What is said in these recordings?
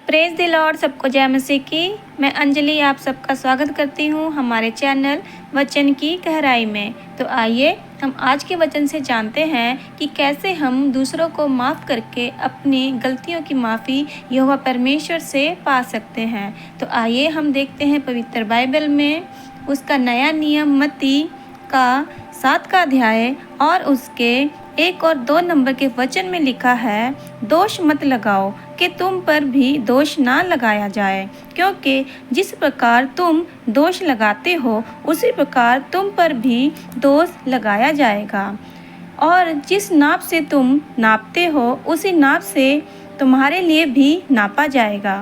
Praise the Lord. सबको जय मसीह की। मैं अंजलि आप सबका स्वागत करती हूँ हमारे चैनल वचन की गहराई में। तो आइए हम आज के वचन से जानते हैं कि कैसे हम दूसरों को माफ़ करके अपनी गलतियों की माफ़ी यहोवा परमेश्वर से पा सकते हैं। तो आइए हम देखते हैं पवित्र बाइबल में उसका नया नियम मत्ती का 7 अध्याय और उसके 1 और 2 नंबर के वचन में लिखा है, दोष मत लगाओ कि तुम पर भी दोष ना लगाया जाए, क्योंकि जिस प्रकार तुम दोष लगाते हो उसी प्रकार तुम पर भी दोष लगाया जाएगा, और जिस नाप से तुम नापते हो उसी नाप से तुम्हारे लिए भी नापा जाएगा।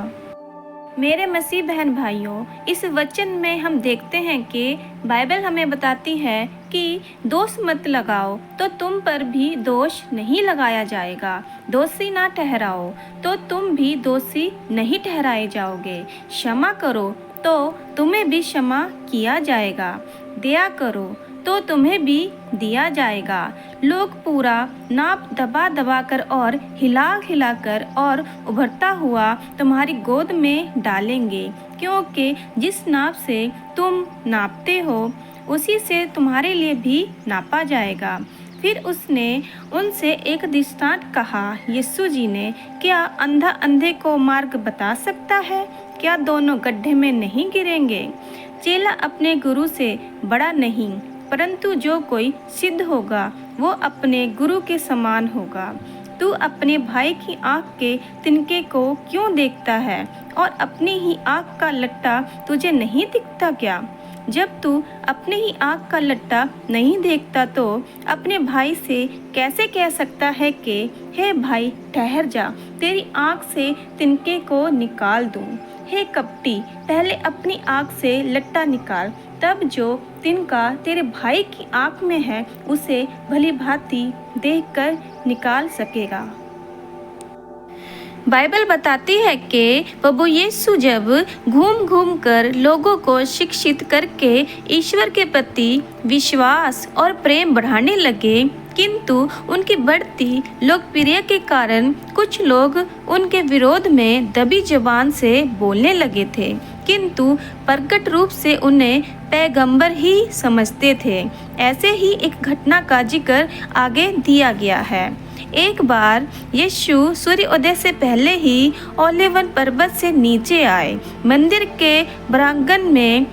मेरे मसीह बहन भाइयों, इस वचन में हम देखते हैं कि बाइबल हमें बताती है कि दोष मत लगाओ तो तुम पर भी दोष नहीं लगाया जाएगा। दोषी ना ठहराओ तो तुम भी दोषी नहीं ठहराए जाओगे। क्षमा करो तो तुम्हें भी क्षमा किया जाएगा। दया करो तो तुम्हें भी दिया जाएगा। लोग पूरा नाप दबा दबा कर और हिला हिला कर और उभरता हुआ तुम्हारी गोद में डालेंगे, क्योंकि जिस नाप से तुम नापते हो उसी से तुम्हारे लिए भी नापा जाएगा। फिर उसने उनसे एक दृष्टांत कहा। यीशु जी ने, क्या अंधा अंधे को मार्ग बता सकता है? क्या दोनों गड्ढे में नहीं गिरेंगे? चेला अपने गुरु से बड़ा नहीं, परंतु जो कोई सिद्ध होगा वो अपने गुरु के समान होगा। तू अपने भाई की आँख के तिनके को क्यों देखता है और अपनी ही आँख का लट्टा तुझे नहीं दिखता क्या? जब तू अपने ही आँख का लट्टा नहीं देखता तो अपने भाई से कैसे कह सकता है कि हे भाई ठहर जा, तेरी आँख से तिनके को निकाल दूँ? हे कपटी, पहले अपनी आँख से लट्टा निकाल, तब जो तिनका तेरे भाई की आँख में है उसे भली भांति देखकर निकाल सकेगा। बाइबल बताती है कि प्रभु यीशु जब घूम घूम कर लोगों को शिक्षित करके ईश्वर के प्रति विश्वास और प्रेम बढ़ाने लगे, किंतु उनकी बढ़ती लोकप्रियता के कारण कुछ लोग उनके विरोध में दबी जबान से बोलने लगे थे, किंतु प्रकट रूप से उन्हें पैगंबर ही समझते थे। ऐसे ही एक घटना का जिक्र आगे दिया गया है। एक बार यीशु सूर्योदय से पहले ही ओलिवन पर्वत से नीचे आए। मंदिर के प्रांगण में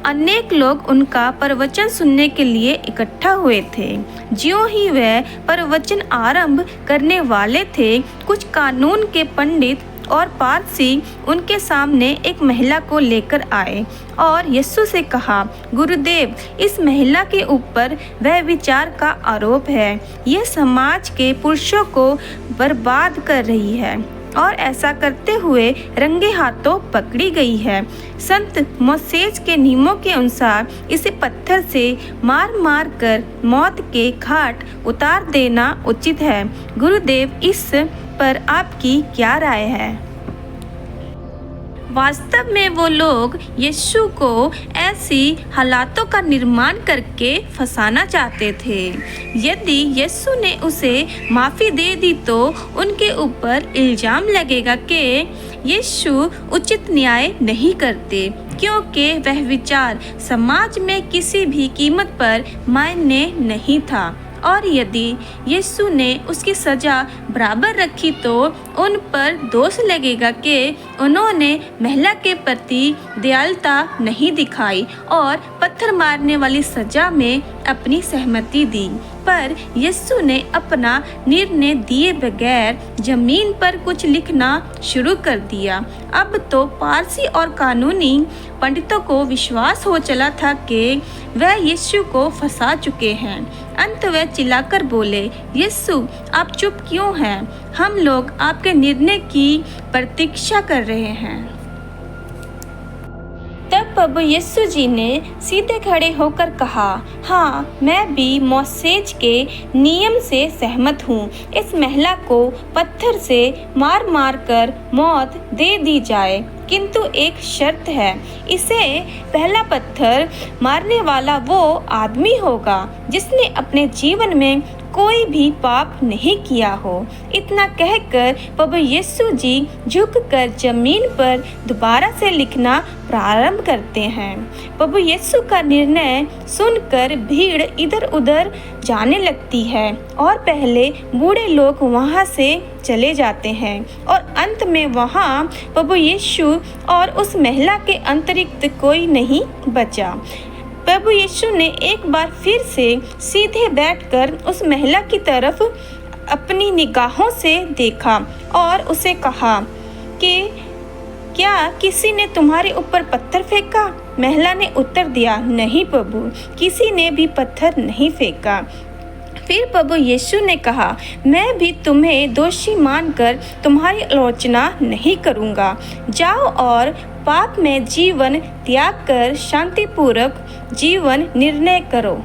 अनेक लोग उनका प्रवचन सुनने के लिए इकट्ठा हुए थे। ज्यों ही वह प्रवचन आरंभ करने वाले थे, कुछ कानून के पंडित और पारसी उनके सामने एक महिला को लेकर आए और यीशु से कहा, गुरुदेव, इस महिला के ऊपर वह विचार का आरोप है। यह समाज के पुरुषों को बर्बाद कर रही है और ऐसा करते हुए रंगे हाथों पकड़ी गई है। संत मोसेस के नियमों के अनुसार इसे पत्थर से मार मार कर मौत के घाट उतार देना उचित है। गुरुदेव, इस पर आपकी क्या राय है? वास्तव में वो लोग यीशु को ऐसी हालातों का निर्माण करके फंसाना चाहते थे। यदि यीशु ने उसे माफ़ी दे दी तो उनके ऊपर इल्ज़ाम लगेगा कि यीशु उचित न्याय नहीं करते, क्योंकि वह विचार समाज में किसी भी कीमत पर मायने नहीं था, और यदि यीशु ने उसकी सज़ा बराबर रखी तो उन पर दोष लगेगा कि उन्होंने महिला के प्रति दयालुता नहीं दिखाई और पत्थर मारने वाली सज़ा में अपनी सहमति दी। पर यीशु ने अपना निर्णय दिए बगैर जमीन पर कुछ लिखना शुरू कर दिया। अब तो पारसी और कानूनी पंडितों को विश्वास हो चला था कि वह यीशु को फंसा चुके हैं। अंत वह चिल्लाकर बोले, यीशु, आप चुप क्यों हैं? हम लोग आपके निर्णय की प्रतीक्षा कर रहे हैं। तब प्रभु यीशु जी ने सीधे खड़े होकर कहा, हाँ, मैं भी मोसेस के नियम से सहमत हूँ। इस महिला को पत्थर से मार मार कर मौत दे दी जाए, किंतु एक शर्त है, इसे पहला पत्थर मारने वाला वो आदमी होगा जिसने अपने जीवन में कोई भी पाप नहीं किया हो। इतना कहकर प्रभु यीशु जी झुककर जमीन पर दोबारा से लिखना प्रारंभ करते हैं। प्रभु यीशु का निर्णय सुनकर भीड़ इधर उधर जाने लगती है और पहले बूढ़े लोग वहां से चले जाते हैं और अंत में वहां प्रभु यीशु और उस महिला के अतिरिक्त कोई नहीं बचा। प्रभु यीशु ने एक बार फिर से सीधे बैठकर उस महिला की तरफ अपनी निगाहों से देखा और उसे कहा कि क्या किसी ने तुम्हारे ऊपर पत्थर फेंका? महिला ने उत्तर दिया, नहीं प्रभु, किसी ने भी पत्थर नहीं फेंका। फिर प्रभु यीशु ने कहा, मैं भी तुम्हें दोषी मानकर तुम्हारी आलोचना नहीं करूँगा। जाओ और पाप में जीवन त्याग कर शांतिपूर्वक जीवन निर्णय करो।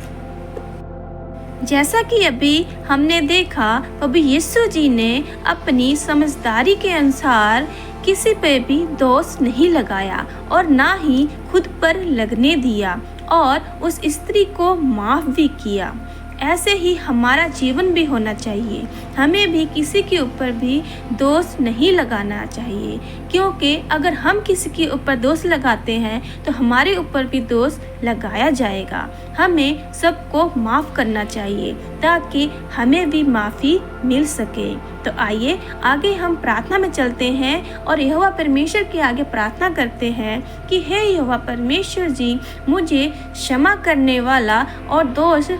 जैसा कि अभी हमने देखा, प्रभु यीशु जी ने अपनी समझदारी के अनुसार किसी पे भी दोष नहीं लगाया और ना ही खुद पर लगने दिया और उस स्त्री को माफ भी किया। ऐसे ही हमारा जीवन भी होना चाहिए। हमें भी किसी के ऊपर भी दोष नहीं लगाना चाहिए, क्योंकि अगर हम किसी के ऊपर दोष लगाते हैं तो हमारे ऊपर भी दोष लगाया जाएगा। हमें सबको माफ़ करना चाहिए ताकि हमें भी माफ़ी मिल सके। तो आइए आगे हम प्रार्थना में चलते हैं और यहोवा परमेश्वर के आगे प्रार्थना करते हैं कि हे यहोवा परमेश्वर जी, मुझे क्षमा करने वाला और दोष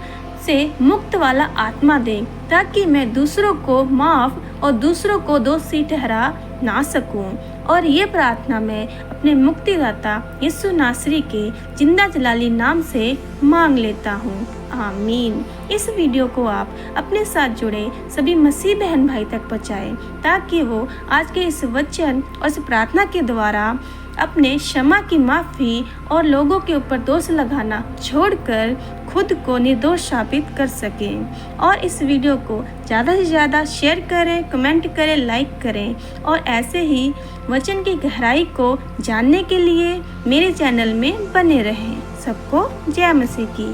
से मुक्त वाला आत्मा दे, ताकि मैं दूसरों को माफ़ और दूसरों को दोषी ठहरा ना सकूं। और ये प्रार्थना मैं अपने मुक्तिदाता यीशु नासरी के जिंदा जलाली नाम से मांग लेता हूँ, आमीन। इस वीडियो को आप अपने साथ जुड़े सभी मसीह बहन भाई तक पहुँचाएं, ताकि वो आज के इस वचन और इस प्रार्थना के द्वारा अपने क्षमा की माफ़ी और लोगों के ऊपर दोष लगाना छोड़कर खुद को निर्दोष साबित कर सकें। और इस वीडियो को ज़्यादा से ज़्यादा शेयर करें, कमेंट करें, लाइक करें और ऐसे ही वचन की गहराई को जानने के लिए मेरे चैनल में बने रहें। सबको जय मसीह की।